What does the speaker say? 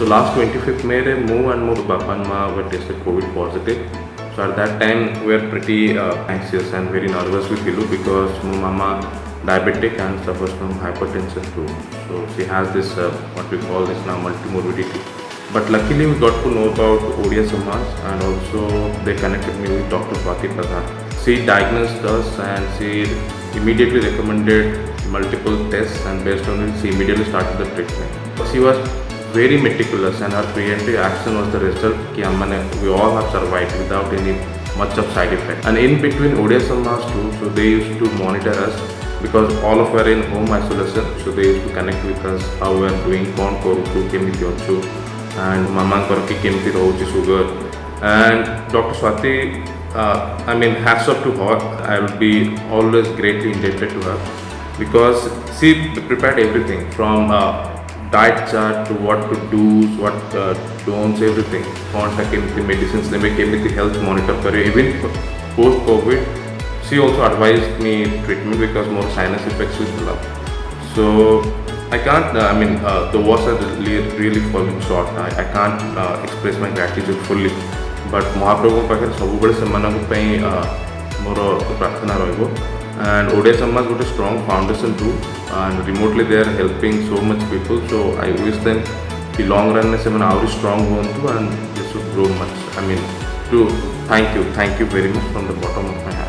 So last 25th May, Mu and Mu Bapa and Ma were tested COVID positive. So at that time, we were pretty anxious and very nervous with Hilu because Mu Mama diabetic and suffers from hypertension too. So she has this what we call this now multimorbidity. But luckily, we got to know about Odia Samaj, and also they connected me with Dr. Swati Pradhan. She diagnosed us and she immediately recommended multiple tests, and based on it, she immediately started the treatment. She was very meticulous, and her preemptive action was the result कि we all have survived without any much of side effect. And in between Odia Samaj too, so they used to monitor us because all of us are in home isolation, so they used to connect with us how we are doing, कौन करूँ केमिति अच्छु and मामांकर की केमिति रहुची sugar. And Dr. Swati, I mean, hats off to her. I will be always greatly indebted to her because she prepared everything from diet chart to what to do, what don'ts, everything. कौन केमिति medicines लेमे केमिति health monitor करे. Even post COVID, she also advised me treatment because more sinus effects will develop. So I can't, the words are really falling short. I can't express my gratitude fully. But Mahaprabhu पाखे सबुबले सेमानक पई मोर प्रार्थना रहइबो. And Odia Samaj got a strong foundation too, and remotely they are helping so much people. So I wish them the long run से मन आउरी strong होंतु and they should grow much. To thank you very much from the bottom of my heart.